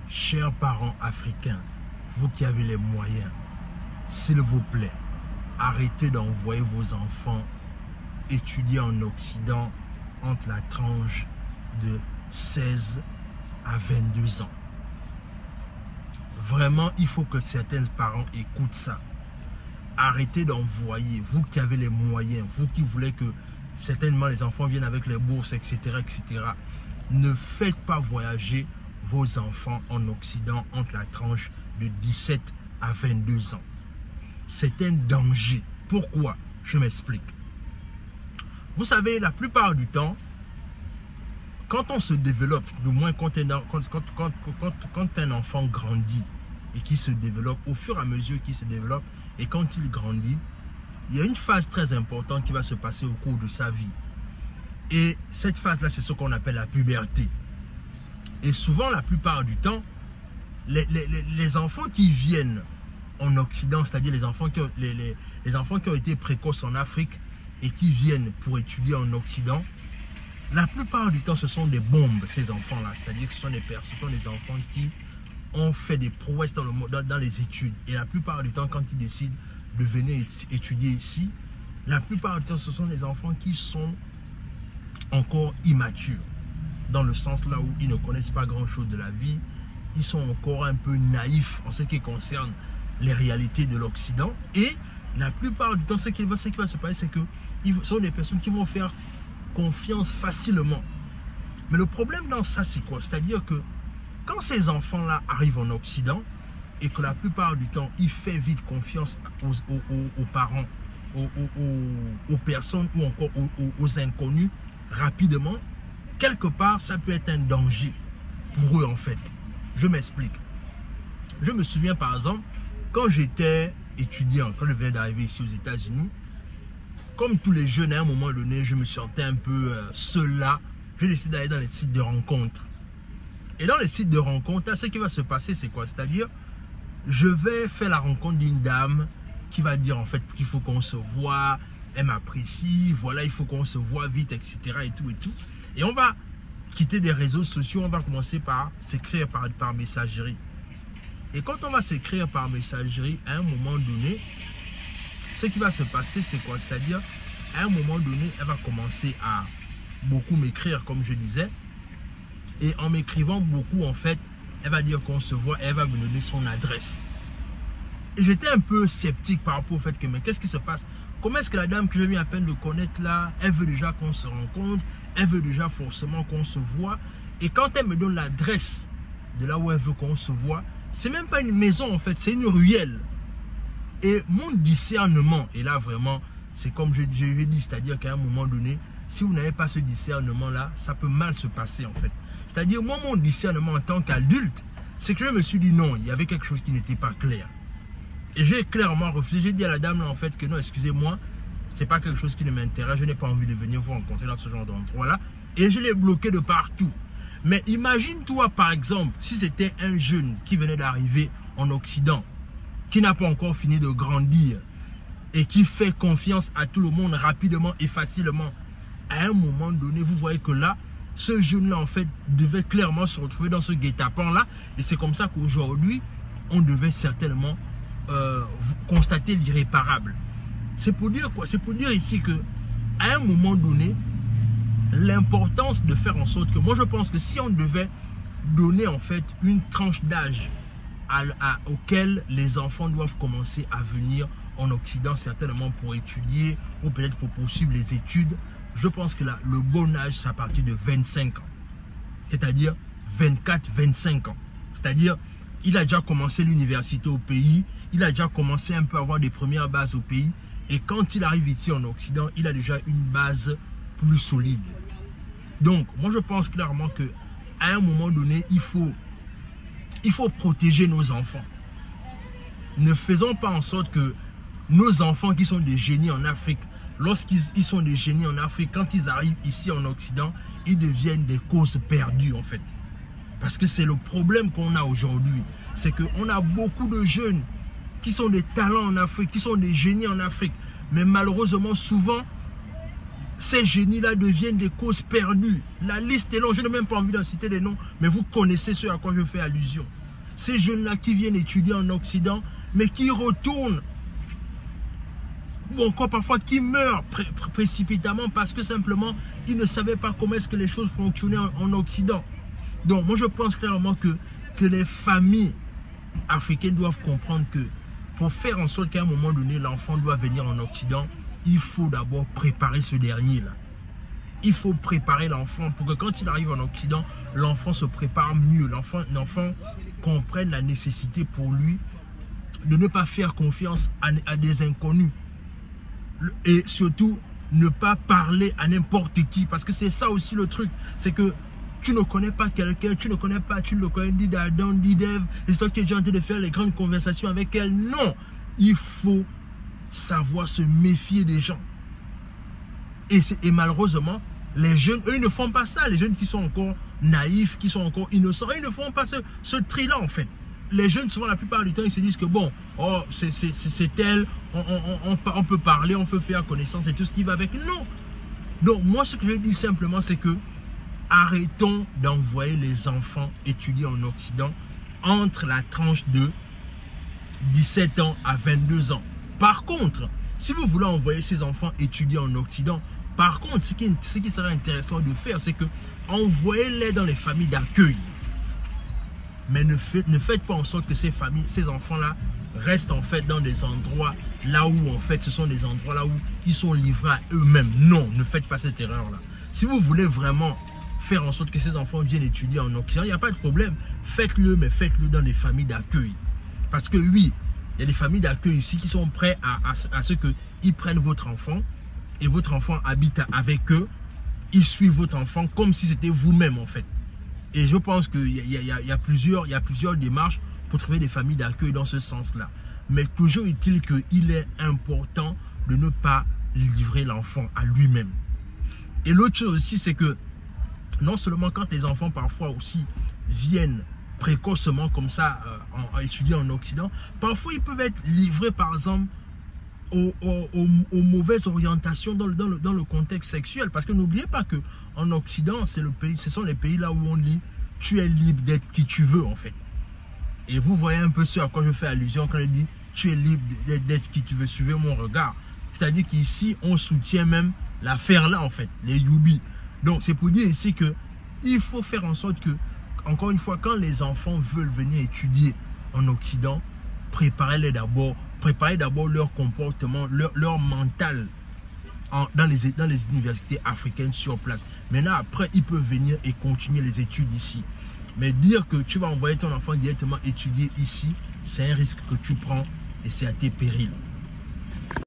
Chers parents africains, vous qui avez les moyens, s'il vous plaît, arrêtez d'envoyer vos enfants étudier en Occident entre la tranche de 16 à 22 ans. Vraiment, il faut que certains parents écoutent ça. Arrêtez d'envoyer, vous qui avez les moyens, vous qui voulez que certainement les enfants viennent avec les bourses, etc., etc. Ne faites pas voyager vos enfants en Occident entre la tranche de 17 à 22 ans. C'est un danger. Pourquoi? Je m'explique. Vous savez, la plupart du temps, quand on se développe, du moins quand un enfant grandit et qui se développe, au fur et à mesure qu'il se développe et quand il grandit, il y a une phase très importante qui va se passer au cours de sa vie. Et cette phase-là, c'est ce qu'on appelle la puberté. Et souvent, la plupart du temps, les enfants qui viennent en Occident, c'est-à-dire les enfants qui ont été précoces en Afrique et qui viennent pour étudier en Occident, la plupart du temps, ce sont des bombes, ces enfants-là. C'est-à-dire que ce sont des enfants qui ont fait des prouesses dans les études. Et la plupart du temps, quand ils décident de venir étudier ici, la plupart du temps, ce sont des enfants qui sont encore immatures. Dans le sens là où ils ne connaissent pas grand-chose de la vie. Ils sont encore un peu naïfs en ce qui concerne les réalités de l'Occident. Et la plupart du temps, ce qui va se passer, c'est que ce sont des personnes qui vont faire confiance facilement. Mais le problème dans ça, c'est quoi? C'est-à-dire que quand ces enfants-là arrivent en Occident et que la plupart du temps, ils font vite confiance aux parents, aux personnes ou encore aux inconnus rapidement, quelque part, ça peut être un danger pour eux en fait. Je m'explique. Je me souviens par exemple, quand j'étais étudiant, quand je venais d'arriver ici aux États-Unis, comme tous les jeunes, à un moment donné, je me sentais un peu seul là. J'ai décidé d'aller dans les sites de rencontres. Et dans les sites de rencontres, là, ce qui va se passer, c'est quoi? C'est-à-dire, je vais faire la rencontre d'une dame qui va dire en fait qu'il faut qu'on se voit, elle m'apprécie, voilà, il faut qu'on se voit vite, etc. et tout et tout. Et on va quitter des réseaux sociaux, on va commencer par s'écrire par messagerie. Et quand on va s'écrire par messagerie, à un moment donné, ce qui va se passer, c'est quoi? C'est-à-dire, à un moment donné, elle va commencer à beaucoup m'écrire, comme je disais. Et en m'écrivant beaucoup, en fait, elle va dire qu'on se voit et elle va me donner son adresse. Et j'étais un peu sceptique par rapport au fait que, mais qu'est-ce qui se passe? Comment est-ce que la dame que je viens à peine de connaître là, elle veut déjà qu'on se rencontre, elle veut déjà forcément qu'on se voit. Et quand elle me donne l'adresse de là où elle veut qu'on se voit, c'est même pas une maison en fait, c'est une ruelle. Et mon discernement, et là vraiment, c'est comme je dis, c'est-à-dire qu'à un moment donné, si vous n'avez pas ce discernement-là, ça peut mal se passer en fait. C'est-à-dire, moi, mon discernement en tant qu'adulte, c'est que je me suis dit non, il y avait quelque chose qui n'était pas clair. Et j'ai clairement refusé. J'ai dit à la dame là en fait que non, excusez-moi, c'est pas quelque chose qui ne m'intéresse, je n'ai pas envie de venir vous rencontrer dans ce genre d'endroit-là. Et je l'ai bloqué de partout. Mais imagine-toi par exemple, si c'était un jeune qui venait d'arriver en Occident, qui n'a pas encore fini de grandir et qui fait confiance à tout le monde rapidement et facilement. À un moment donné, vous voyez que là, ce jeune-là, en fait, devait clairement se retrouver dans ce guet-apens-là. Et c'est comme ça qu'aujourd'hui, on devait certainement constater l'irréparable. C'est pour dire quoi? C'est pour dire ici que, à un moment donné, l'importance de faire en sorte que, moi je pense que si on devait donner en fait une tranche d'âge auquel les enfants doivent commencer à venir en Occident, certainement pour étudier ou peut-être pour poursuivre les études, je pense que là, le bon âge, c'est à partir de 25 ans. C'est-à-dire 24-25 ans. C'est-à-dire, il a déjà commencé l'université au pays, il a déjà commencé un peu à avoir des premières bases au pays, et quand il arrive ici en Occident, il a déjà une base plus solide. Donc, moi je pense clairement que à un moment donné, il faut protéger nos enfants. Ne faisons pas en sorte que nos enfants qui sont des génies en Afrique, lorsqu'ils sont des génies en Afrique, quand ils arrivent ici en Occident, ils deviennent des causes perdues en fait. Parce que c'est le problème qu'on a aujourd'hui. C'est qu'on a beaucoup de jeunes qui sont des talents en Afrique, qui sont des génies en Afrique. Mais malheureusement, souvent, ces génies-là deviennent des causes perdues. La liste est longue, je n'ai même pas envie d'en citer des noms, mais vous connaissez ceux à quoi je fais allusion. Ces jeunes-là qui viennent étudier en Occident, mais qui retournent, ou encore parfois qui meurent précipitamment parce que simplement, ils ne savaient pas comment est-ce que les choses fonctionnaient en Occident. Donc, moi, je pense clairement que les familles africaines doivent comprendre que pour faire en sorte qu'à un moment donné, l'enfant doit venir en Occident, il faut d'abord préparer ce dernier-là. Il faut préparer l'enfant pour que quand il arrive en Occident, l'enfant se prépare mieux. L'enfant comprenne la nécessité pour lui de ne pas faire confiance à des inconnus. Et surtout, ne pas parler à n'importe qui. Parce que c'est ça aussi le truc. C'est que tu ne connais pas quelqu'un, tu ne le connais ni d'Adam, ni d'Ève. Et c'est toi qui es déjà en train de faire les grandes conversations avec elle. Non, il faut savoir se méfier des gens. Et malheureusement, les jeunes, eux, ils ne font pas ça. Les jeunes qui sont encore naïfs, qui sont encore innocents, ils ne font pas ce tri-là, en fait. Les jeunes, souvent, la plupart du temps, ils se disent que bon, oh, c'est elle, on peut parler, on peut faire connaissance et tout ce qui va avec. Non. Donc, moi, ce que je dis simplement, c'est que arrêtons d'envoyer les enfants étudier en Occident entre la tranche de 17 ans à 22 ans. Par contre, si vous voulez envoyer ces enfants étudier en Occident, par contre, ce qui serait intéressant de faire, c'est que envoyez-les dans les familles d'accueil. Mais ne faites pas en sorte que ces enfants-là restent en fait dans des endroits là où en fait ce sont des endroits là où ils sont livrés à eux-mêmes. Non, ne faites pas cette erreur-là. Si vous voulez vraiment faire en sorte que ces enfants viennent étudier en Occident, il n'y a pas de problème. Faites-le, mais faites-le dans des familles d'accueil. Parce que oui, il y a des familles d'accueil ici qui sont prêts à ce qu'ils prennent votre enfant et votre enfant habite avec eux. Ils suivent votre enfant comme si c'était vous-même en fait. Et je pense qu'il y a plusieurs démarches pour trouver des familles d'accueil dans ce sens-là. Mais toujours est-il qu'il est important de ne pas livrer l'enfant à lui-même. Et l'autre chose aussi, c'est que non seulement quand les enfants parfois aussi viennent précocement comme ça à étudier en Occident, parfois ils peuvent être livrés par exemple aux mauvaises orientations dans le contexte sexuel. Parce que n'oubliez pas qu'en Occident, ce sont les pays là où on dit tu es libre d'être qui tu veux en fait. Et vous voyez un peu ce à quoi je fais allusion quand je dis tu es libre d'être qui tu veux. Suivez mon regard. C'est-à-dire qu'ici, on soutient même l'affaire là en fait, les Youbi. Donc c'est pour dire ici que il faut faire en sorte que, encore une fois, quand les enfants veulent venir étudier en Occident, préparez d'abord leur comportement, leur mental dans les universités africaines sur place. Maintenant, après, ils peuvent venir et continuer les études ici. Mais dire que tu vas envoyer ton enfant directement étudier ici, c'est un risque que tu prends et c'est à tes périls.